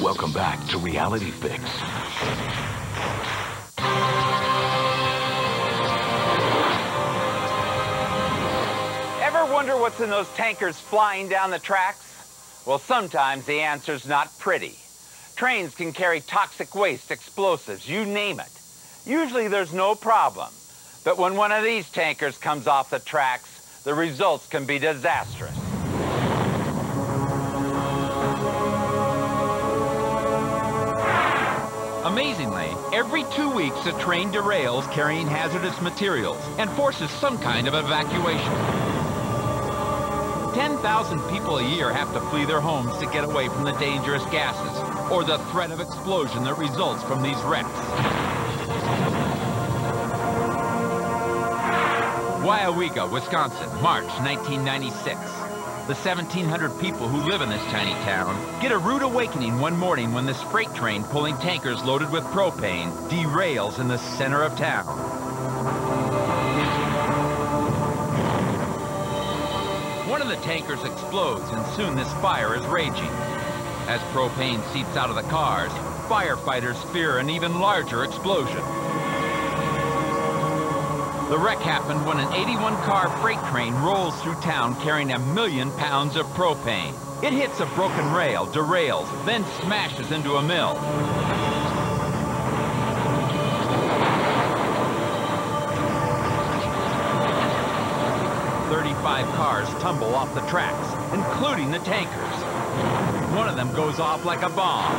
Welcome back to Reality Fix. Ever wonder what's in those tankers flying down the tracks? Well, sometimes the answer's not pretty. Trains can carry toxic waste, explosives, you name it. Usually there's no problem. But when one of these tankers comes off the tracks, the results can be disastrous. Amazingly, every 2 weeks a train derails carrying hazardous materials and forces some kind of evacuation. 10,000 people a year have to flee their homes to get away from the dangerous gases or the threat of explosion that results from these wrecks. Weyauwega, Wisconsin, March 1996. The 1,700 people who live in this tiny town get a rude awakening one morning when this freight train pulling tankers loaded with propane derails in the center of town. One of the tankers explodes and soon this fire is raging. As propane seeps out of the cars, firefighters fear an even larger explosion. The wreck happened when an 81-car freight train rolls through town carrying 1 million pounds of propane. It hits a broken rail, derails, then smashes into a mill. "35 cars tumble off the tracks, including the tankers. One of them goes off like a bomb.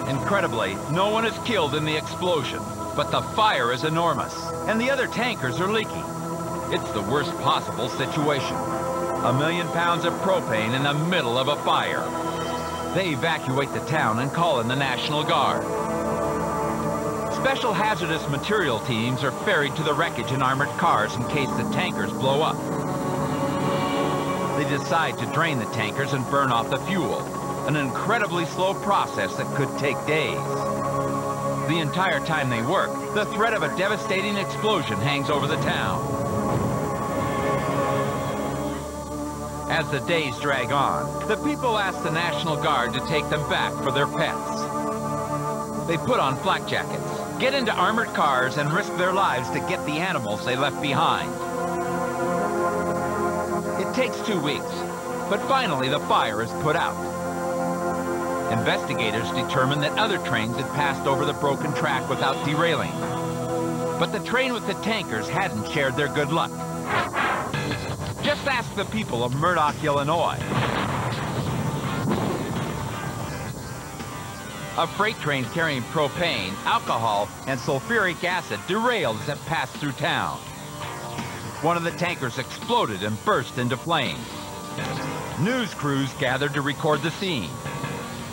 Incredibly, no one is killed in the explosion, but the fire is enormous, and the other tankers are leaking. It's the worst possible situation. 1 million pounds of propane in the middle of a fire. They evacuate the town and call in the National Guard. Special hazardous material teams are ferried to the wreckage in armored cars in case the tankers blow up. They decide to drain the tankers and burn off the fuel. An incredibly slow process that could take days. The entire time they work, the threat of a devastating explosion hangs over the town. As the days drag on, the people ask the National Guard to take them back for their pets. They put on flak jackets, get into armored cars, and risk their lives to get the animals they left behind. It takes 2 weeks, but finally the fire is put out. Investigators determined that other trains had passed over the broken track without derailing. But the train with the tankers hadn't shared their good luck. Just ask the people of Murdoch, Illinois. A freight train carrying propane, alcohol, and sulfuric acid derailed as it passed through town. One of the tankers exploded and burst into flames. News crews gathered to record the scene.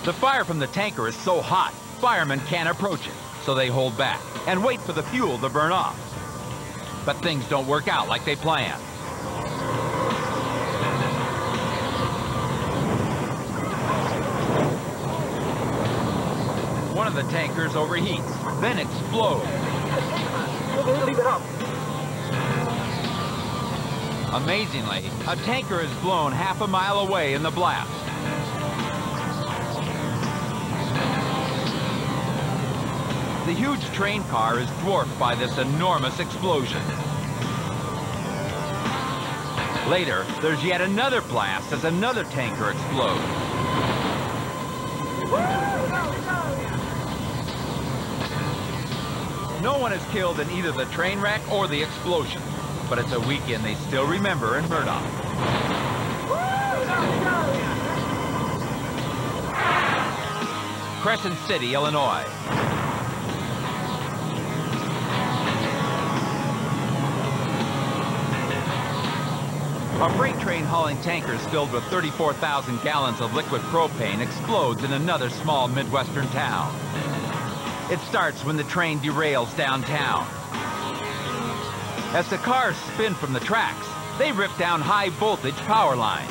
The fire from the tanker is so hot, firemen can't approach it, so they hold back and wait for the fuel to burn off. But things don't work out like they planned. One of the tankers overheats, then explodes. Amazingly, a tanker is blown half a mile away in the blast. The huge train car is dwarfed by this enormous explosion. Later, there's yet another blast as another tanker explodes. No one is killed in either the train wreck or the explosion, but it's a weekend they still remember in Murdoch. Crescent City, Illinois. A freight train hauling tankers filled with 34,000 gallons of liquid propane explodes in another small Midwestern town. It starts when the train derails downtown. As the cars spin from the tracks, they rip down high-voltage power lines.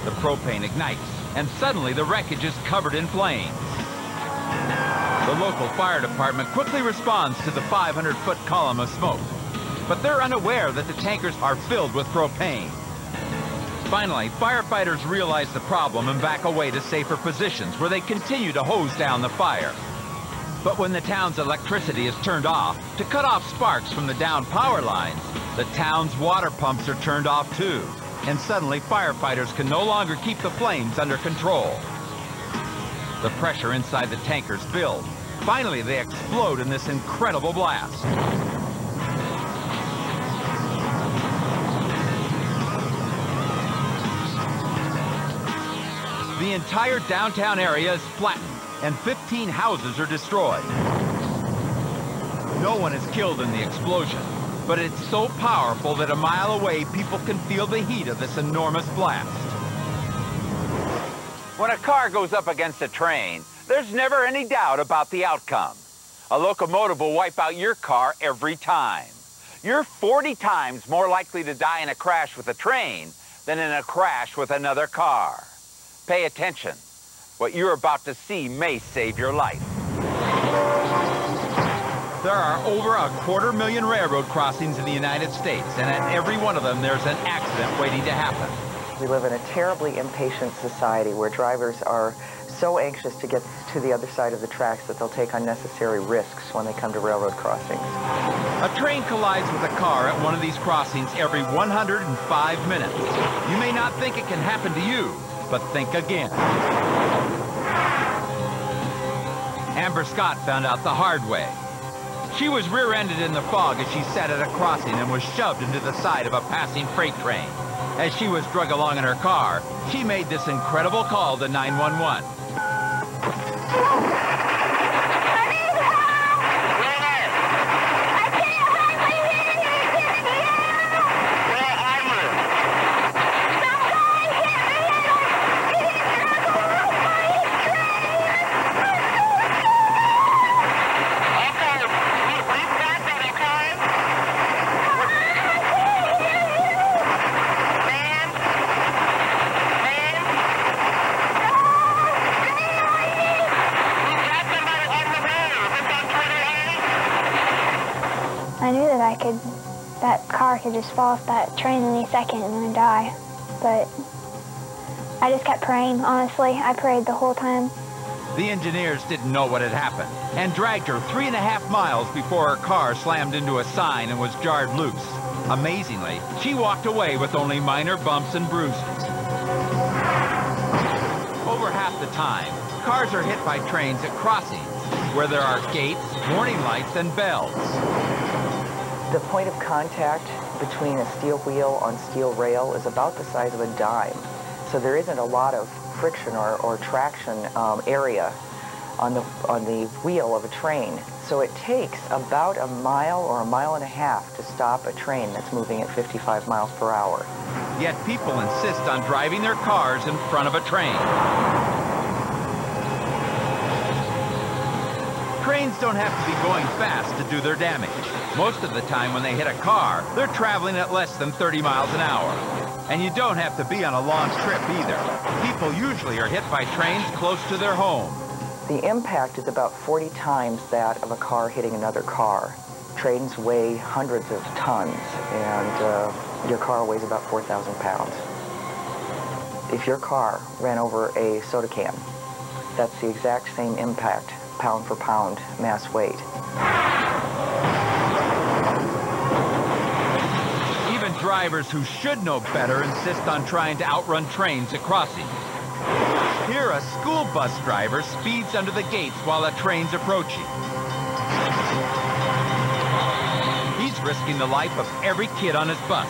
The propane ignites, and suddenly the wreckage is covered in flames. The local fire department quickly responds to the 500-foot column of smoke, but they're unaware that the tankers are filled with propane. Finally, firefighters realize the problem and back away to safer positions where they continue to hose down the fire. But when the town's electricity is turned off to cut off sparks from the downed power lines, the town's water pumps are turned off too. And suddenly firefighters can no longer keep the flames under control. The pressure inside the tankers builds. Finally, they explode in this incredible blast. The entire downtown area is flattened, and 15 houses are destroyed. No one is killed in the explosion, but it's so powerful that a mile away, people can feel the heat of this enormous blast. When a car goes up against a train, there's never any doubt about the outcome. A locomotive will wipe out your car every time. You're 40 times more likely to die in a crash with a train than in a crash with another car. Pay attention. What you're about to see may save your life. There are over 250,000 railroad crossings in the United States, and at every one of them there's an accident waiting to happen. We live in a terribly impatient society where drivers are so anxious to get to the other side of the tracks that they'll take unnecessary risks when they come to railroad crossings. A train collides with a car at one of these crossings every 105 minutes. You may not think it can happen to you, but think again. Amber Scott found out the hard way. She was rear-ended in the fog as she sat at a crossing and was shoved into the side of a passing freight train. As she was dragged along in her car, she made this incredible call to 911. I knew that that car could just fall off that train any second and then die. But I just kept praying, honestly. I prayed the whole time. The engineers didn't know what had happened and dragged her 3.5 miles before her car slammed into a sign and was jarred loose. Amazingly, she walked away with only minor bumps and bruises. Over half the time, cars are hit by trains at crossings where there are gates, warning lights, and bells. The point of contact between a steel wheel on steel rail is about the size of a dime. So there isn't a lot of friction or traction area on the wheel of a train. So it takes about a mile or a mile and a half to stop a train that's moving at 55 miles per hour. Yet people insist on driving their cars in front of a train. Trains don't have to be going fast to do their damage. Most of the time when they hit a car, they're traveling at less than 30 miles an hour. And you don't have to be on a long trip either. People usually are hit by trains close to their home. The impact is about 40 times that of a car hitting another car. Trains weigh hundreds of tons, and your car weighs about 4,000 pounds. If your car ran over a soda can, that's the exact same impact, pound for pound, mass weight. Even drivers who should know better insist on trying to outrun trains at crossings. Here, a school bus driver speeds under the gates while a train's approaching. He's risking the life of every kid on his bus.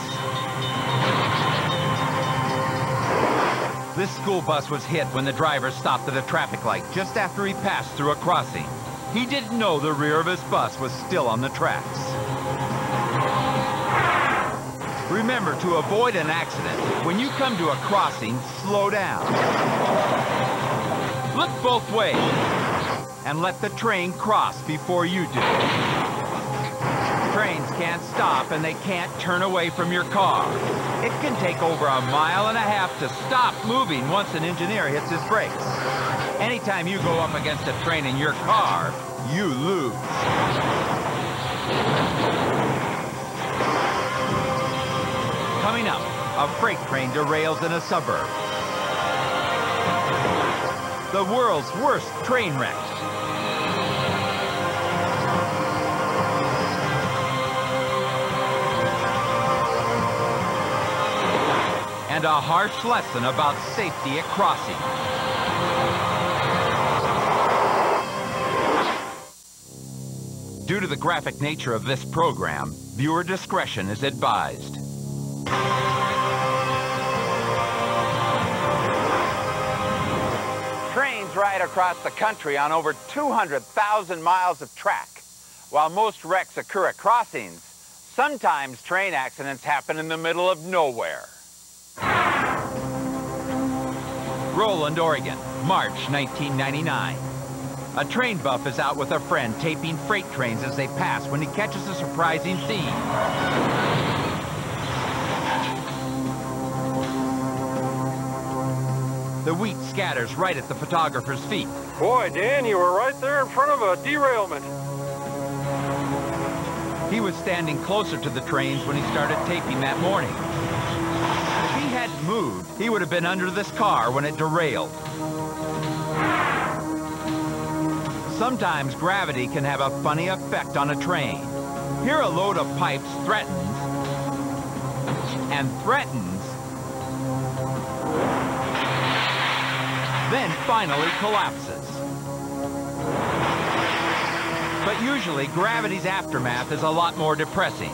This school bus was hit when the driver stopped at a traffic light just after he passed through a crossing. He didn't know the rear of his bus was still on the tracks. Remember, to avoid an accident, when you come to a crossing, slow down. Look both ways and let the train cross before you do. Trains can't stop and they can't turn away from your car. It can take over 1.5 miles to stop moving once an engineer hits his brakes. Anytime you go up against a train in your car, you lose. Coming up, a freight train derails in a suburb. The world's worst train wreck. And a harsh lesson about safety at crossing. Due to the graphic nature of this program, viewer discretion is advised. Trains ride across the country on over 200,000 miles of track. While most wrecks occur at crossings, sometimes train accidents happen in the middle of nowhere. Roland, Oregon, March 1999. A train buff is out with a friend taping freight trains as they pass when he catches a surprising scene. The wheat scatters right at the photographer's feet. Boy, Dan, you were right there in front of a derailment. He was standing closer to the trains when he started taping that morning. If he hadn't moved, he would have been under this car when it derailed. Sometimes gravity can have a funny effect on a train. Here a load of pipes threatens and threatens, then finally collapses. But usually gravity's aftermath is a lot more depressing.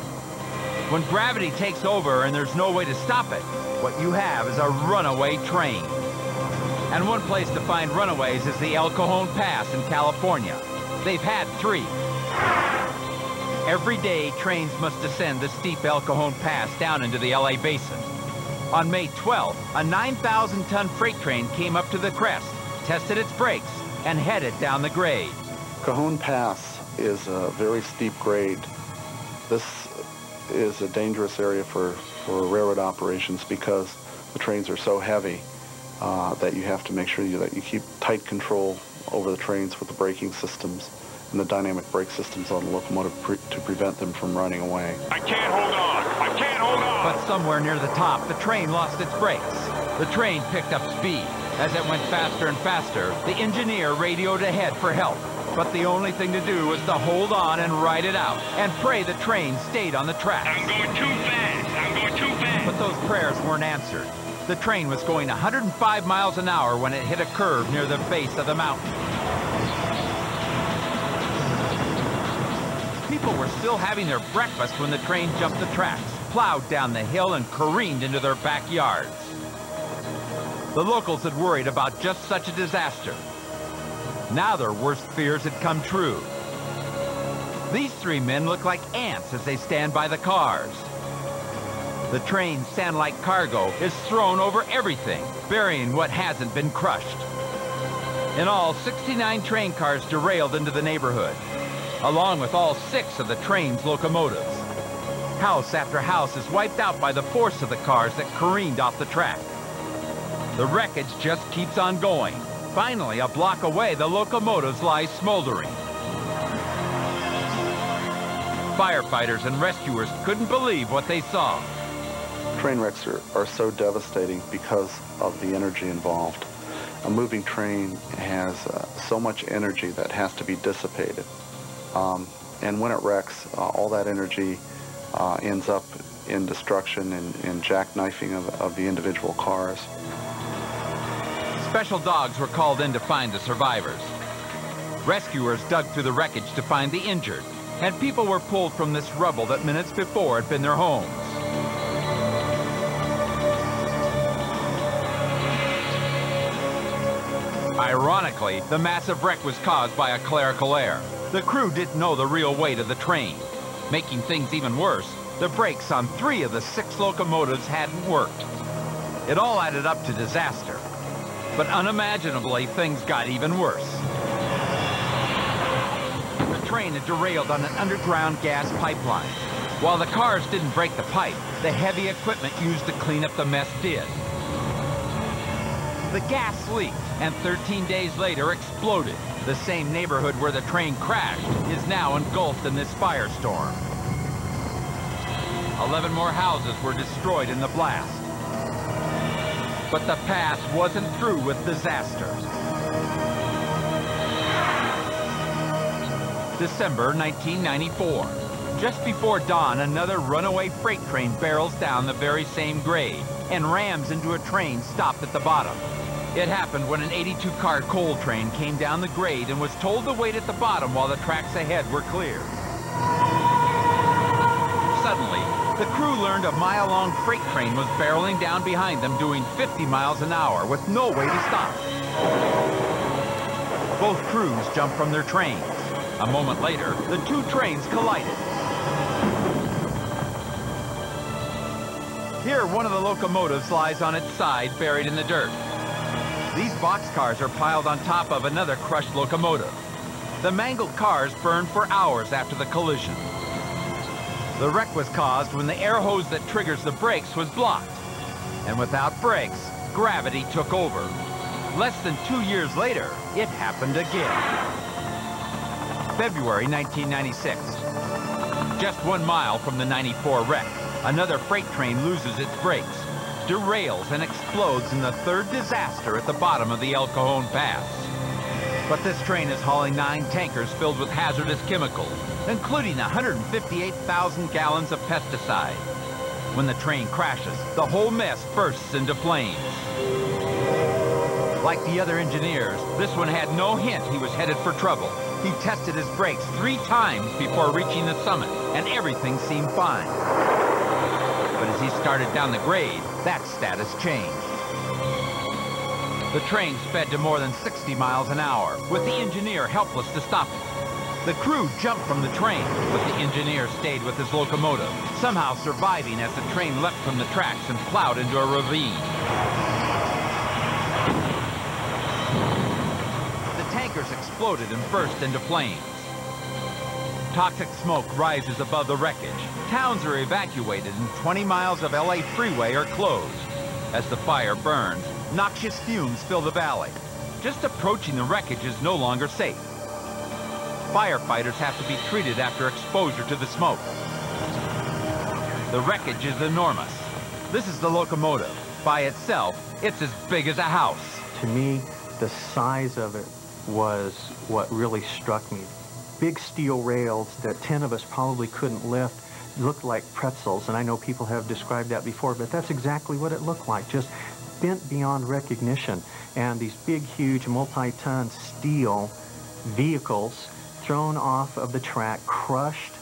When gravity takes over and there's no way to stop it, what you have is a runaway train. And one place to find runaways is the El Cajon Pass in California. They've had 3. Every day, trains must descend the steep El Cajon Pass down into the LA basin. On May 12th, a 9,000-ton freight train came up to the crest, tested its brakes, and headed down the grade. Cajon Pass is a very steep grade. This is a dangerous area for railroad operations because the trains are so heavy that you have to make sure that you keep tight control over the trains with the braking systems and the dynamic brake systems on the locomotive to prevent them from running away. I can't hold on. I can't hold on. But somewhere near the top, the train lost its brakes. The train picked up speed. As it went faster and faster, the engineer radioed ahead for help. But the only thing to do was to hold on and ride it out and pray the train stayed on the tracks. I'm going too fast. I'm going too fast. But those prayers weren't answered. The train was going 105 miles an hour when it hit a curve near the base of the mountain. People were still having their breakfast when the train jumped the tracks, plowed down the hill, and careened into their backyards. The locals had worried about just such a disaster. Now their worst fears had come true. These 3 men look like ants as they stand by the cars. The train's sand-like cargo is thrown over everything, burying what hasn't been crushed. In all, 69 train cars derailed into the neighborhood, along with all 6 of the train's locomotives. House after house is wiped out by the force of the cars that careened off the track. The wreckage just keeps on going. Finally, a block away, the locomotives lie smoldering. Firefighters and rescuers couldn't believe what they saw. Train wrecks are so devastating because of the energy involved. A moving train has so much energy that has to be dissipated. And when it wrecks, all that energy ends up in destruction and jackknifing of the individual cars. Special dogs were called in to find the survivors. Rescuers dug through the wreckage to find the injured, and people were pulled from this rubble that minutes before had been their homes. Ironically, the massive wreck was caused by a clerical error. The crew didn't know the real weight of the train. Making things even worse, the brakes on 3 of the 6 locomotives hadn't worked. It all added up to disaster. But unimaginably, things got even worse. The train had derailed on an underground gas pipeline. While the cars didn't break the pipe, the heavy equipment used to clean up the mess did. The gas leaked and 13 days later exploded. The same neighborhood where the train crashed is now engulfed in this firestorm. 11 more houses were destroyed in the blast. But the past wasn't through with disaster. December 1994. Just before dawn, another runaway freight train barrels down the very same grade and rams into a train stopped at the bottom. It happened when an 82-car coal train came down the grade and was told to wait at the bottom while the tracks ahead were clear. Suddenly, the crew learned a mile-long freight train was barreling down behind them doing 50 miles an hour with no way to stop. Both crews jumped from their trains. A moment later, the two trains collided. Here, one of the locomotives lies on its side, buried in the dirt. These boxcars are piled on top of another crushed locomotive. The mangled cars burned for hours after the collision. The wreck was caused when the air hose that triggers the brakes was blocked. And without brakes, gravity took over. Less than 2 years later, it happened again. February 1996. Just 1 mile from the 94 wreck, another freight train loses its brakes, derails and explodes in the third disaster at the bottom of the El Cajon Pass. But this train is hauling 9 tankers filled with hazardous chemicals, including 158,000 gallons of pesticide. When the train crashes, the whole mess bursts into flames. Like the other engineers, this one had no hint he was headed for trouble. He tested his brakes 3 times before reaching the summit, and everything seemed fine. But as he started down the grade, that status changed. The train sped to more than 60 miles an hour, with the engineer helpless to stop it. The crew jumped from the train, but the engineer stayed with his locomotive, somehow surviving as the train leapt from the tracks and plowed into a ravine. The tankers exploded and burst into flames. Toxic smoke rises above the wreckage. Towns are evacuated and 20 miles of LA freeway are closed. As the fire burns, noxious fumes fill the valley. Just approaching the wreckage is no longer safe. Firefighters have to be treated after exposure to the smoke. The wreckage is enormous. This is the locomotive. By itself, it's as big as a house. To me, the size of it was what really struck me. Big steel rails that 10 of us probably couldn't lift looked like pretzels, and I know people have described that before, but that's exactly what it looked like, just bent beyond recognition. And these big, huge, multi-ton steel vehicles thrown off of the track, crushed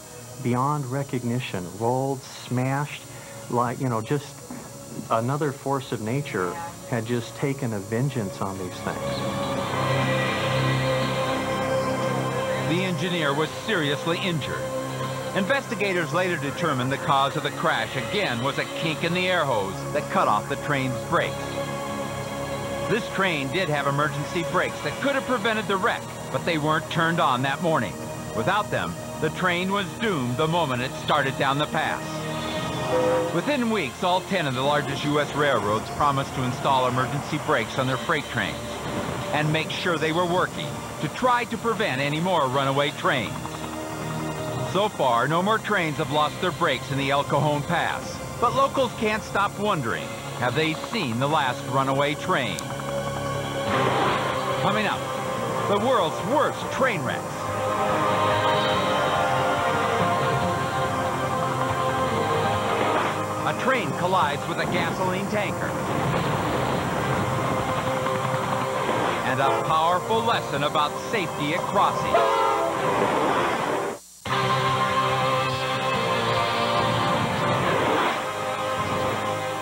beyond recognition, rolled, smashed, like, you know, just another force of nature had just taken a vengeance on these things. The engineer was seriously injured. Investigators later determined the cause of the crash again was a kink in the air hose that cut off the train's brakes. This train did have emergency brakes that could have prevented the wreck, but they weren't turned on that morning. Without them, the train was doomed the moment it started down the pass. Within weeks, all 10 of the largest U.S. railroads promised to install emergency brakes on their freight trains and make sure they were working to try to prevent any more runaway trains. So far, no more trains have lost their brakes in the El Cajon Pass, but locals can't stop wondering, have they seen the last runaway train? Coming up, the world's worst train wrecks. A train collides with a gasoline tanker. And a powerful lesson about safety at crossings.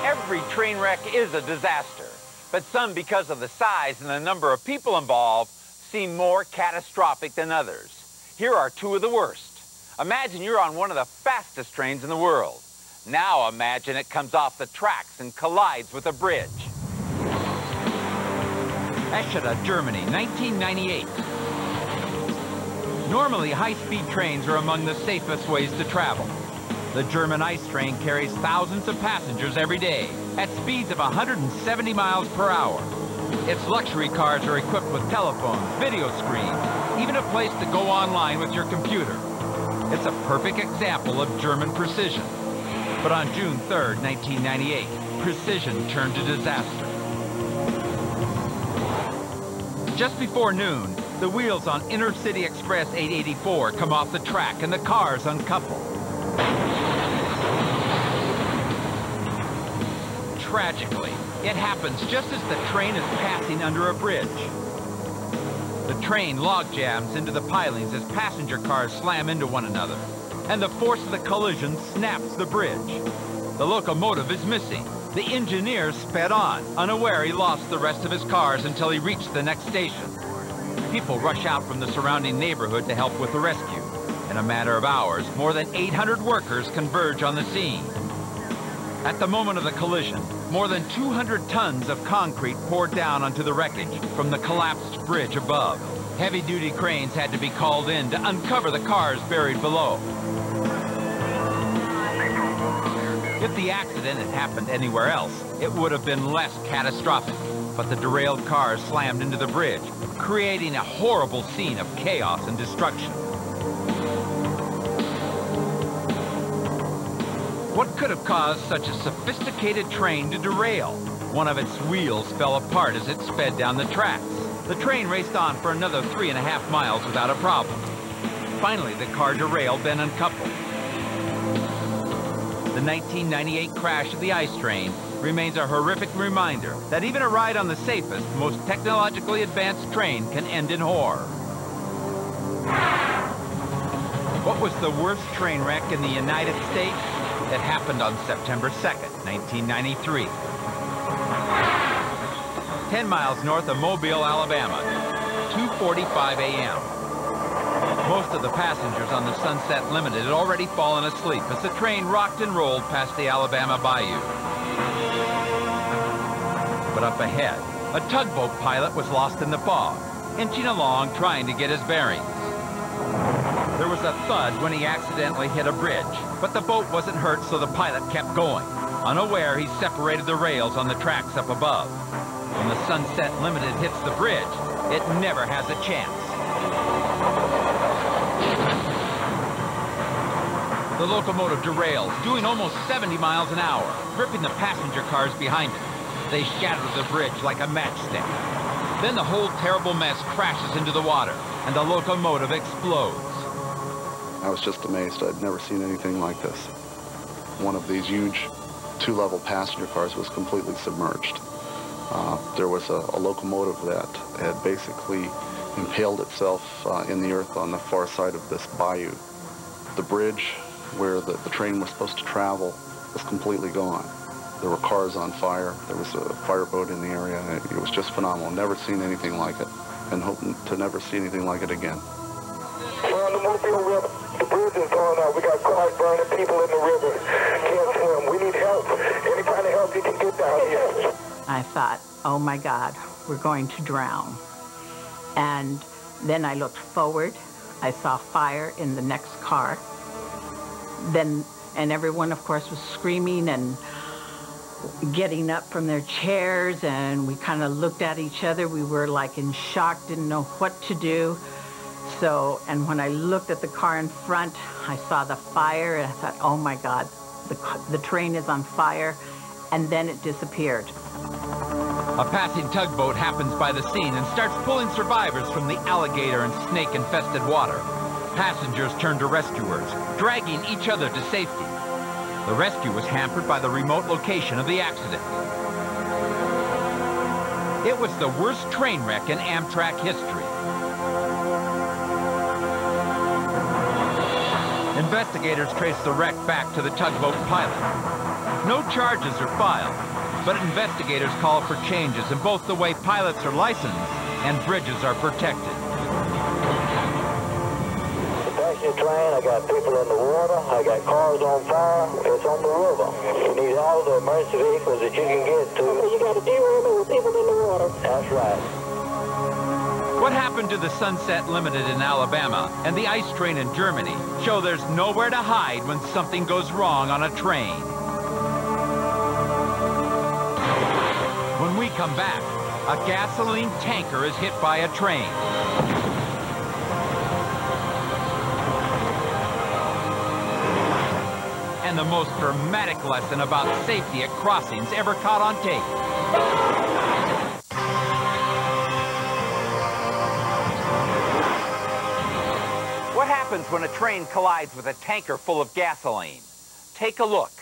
Every train wreck is a disaster, but some, because of the size and the number of people involved, seem more catastrophic than others. Here are 2 of the worst. Imagine you're on one of the fastest trains in the world. Now imagine it comes off the tracks and collides with a bridge. Eschede, Germany, 1998. Normally, high-speed trains are among the safest ways to travel. The German ice train carries thousands of passengers every day at speeds of 170 miles per hour. Its luxury cars are equipped with telephones, video screens, even a place to go online with your computer. It's a perfect example of German precision. But on June 3rd, 1998, precision turned to disaster. Just before noon, the wheels on Intercity Express 884 come off the track and the cars uncouple. Tragically, it happens just as the train is passing under a bridge. The train log jams into the pilings as passenger cars slam into one another, and the force of the collision snaps the bridge. The locomotive is missing. The engineer sped on, unaware he lost the rest of his cars until he reached the next station. People rush out from the surrounding neighborhood to help with the rescue. In a matter of hours, more than 800 workers converge on the scene. At the moment of the collision, more than 200 tons of concrete poured down onto the wreckage from the collapsed bridge above. Heavy-duty cranes had to be called in to uncover the cars buried below. If the accident had happened anywhere else, it would have been less catastrophic. But the derailed cars slammed into the bridge, creating a horrible scene of chaos and destruction. What could have caused such a sophisticated train to derail? One of its wheels fell apart as it sped down the tracks. The train raced on for another 3.5 miles without a problem. Finally, the car derailed, then uncoupled. The 1998 crash of the ice train remains a horrific reminder that even a ride on the safest, most technologically advanced train can end in horror. What was the worst train wreck in the United States? It happened on September 2nd, 1993. 10 miles north of Mobile, Alabama, 2:45 a.m. Most of the passengers on the Sunset Limited had already fallen asleep as the train rocked and rolled past the Alabama Bayou. But up ahead, a tugboat pilot was lost in the fog, inching along trying to get his bearings. There was a thud when he accidentally hit a bridge, but the boat wasn't hurt, so the pilot kept going. Unaware, he separated the rails on the tracks up above. When the Sunset Limited hits the bridge, it never has a chance. The locomotive derails, doing almost 70 miles an hour, gripping the passenger cars behind it. They shatter the bridge like a matchstick. Then the whole terrible mess crashes into the water, and the locomotive explodes. I was just amazed. I'd never seen anything like this. One of these huge two-level passenger cars was completely submerged. There was a locomotive that had basically impaled itself in the earth on the far side of this bayou. The bridge where the train was supposed to travel was completely gone. There were cars on fire. There was a fireboat in the area. It was just phenomenal. Never seen anything like it, and hoping to never see anything like it again. We're on the Mobile River. The bridge is going out. We got cars burning, people in the river. Can't swim. We need help. Any kind of help you can get down here. I thought, oh my God, we're going to drown. And then I looked forward. I saw fire in the next car. And everyone, of course, was screaming and getting up from their chairs, and we kind of looked at each other. We were like in shock, didn't know what to do. So, and when I looked at the car in front, I saw the fire, and I thought, oh my God, the train is on fire, and then it disappeared. A passing tugboat happens by the scene and starts pulling survivors from the alligator and snake-infested water. Passengers turn to rescuers, dragging each other to safety. The rescue was hampered by the remote location of the accident. It was the worst train wreck in Amtrak history. Investigators traced the wreck back to the tugboat pilot. No charges are filed, but investigators call for changes in both the way pilots are licensed and bridges are protected. The train, I got people in the water, I got cars on fire, it's on the river. You need all the emergency vehicles that you can get to. You got a derailment with people in the water. That's right. What happened to the Sunset Limited in Alabama and the ice train in Germany show there's nowhere to hide when something goes wrong on a train. When we come back, A gasoline tanker is hit by a train. And the most dramatic lesson about safety at crossings ever caught on tape. What happens when a train collides with a tanker full of gasoline? Take a look.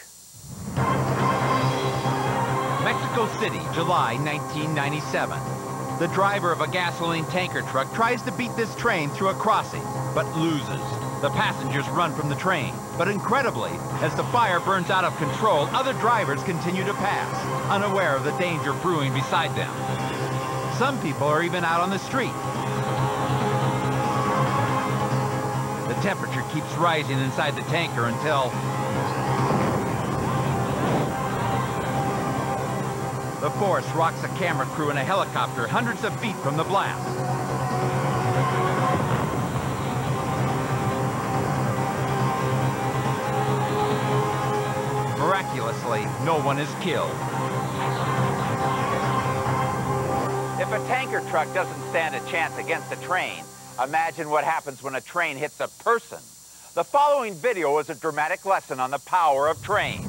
Mexico City, July 1997. The driver of a gasoline tanker truck tries to beat this train through a crossing, but loses. The passengers run from the train, but incredibly, as the fire burns out of control, other drivers continue to pass, unaware of the danger brewing beside them. Some people are even out on the street. The temperature keeps rising inside the tanker until the force rocks a camera crew in a helicopter hundreds of feet from the blast. Miraculously, no one is killed. If a tanker truck doesn't stand a chance against a train, imagine what happens when a train hits a person. The following video is a dramatic lesson on the power of trains.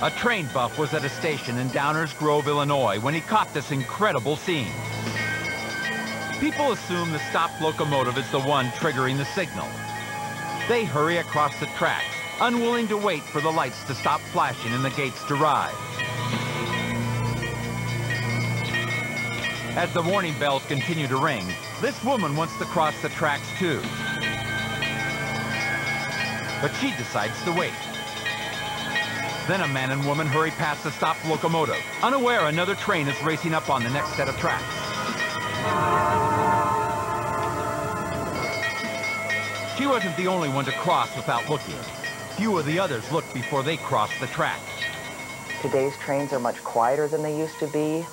A train buff was at a station in Downers Grove, Illinois, when he caught this incredible scene. People assume the stopped locomotive is the one triggering the signal. They hurry across the tracks, unwilling to wait for the lights to stop flashing and the gates to rise. As the warning bells continue to ring, this woman wants to cross the tracks too. But she decides to wait. Then a man and woman hurry past the stopped locomotive, unaware another train is racing up on the next set of tracks. She wasn't the only one to cross without looking. Few of the others looked before they crossed the tracks. Today's trains are much quieter than they used to be.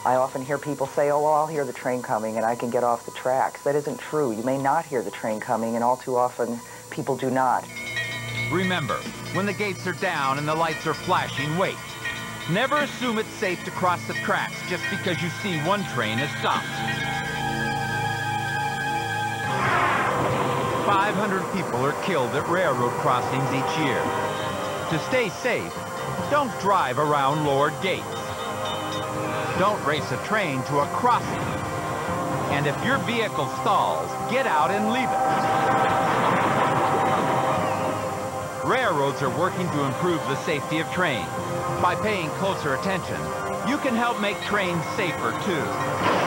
I often hear people say, oh, well, I'll hear the train coming and I can get off the tracks. That isn't true. You may not hear the train coming, and all too often people do not. Remember, when the gates are down and the lights are flashing, wait. Never assume it's safe to cross the tracks just because you see one train has stopped. 500 people are killed at railroad crossings each year. To stay safe, don't drive around lowered gates. Don't race a train to a crossing. And if your vehicle stalls, get out and leave it. Railroads are working to improve the safety of trains. By paying closer attention, you can help make trains safer too.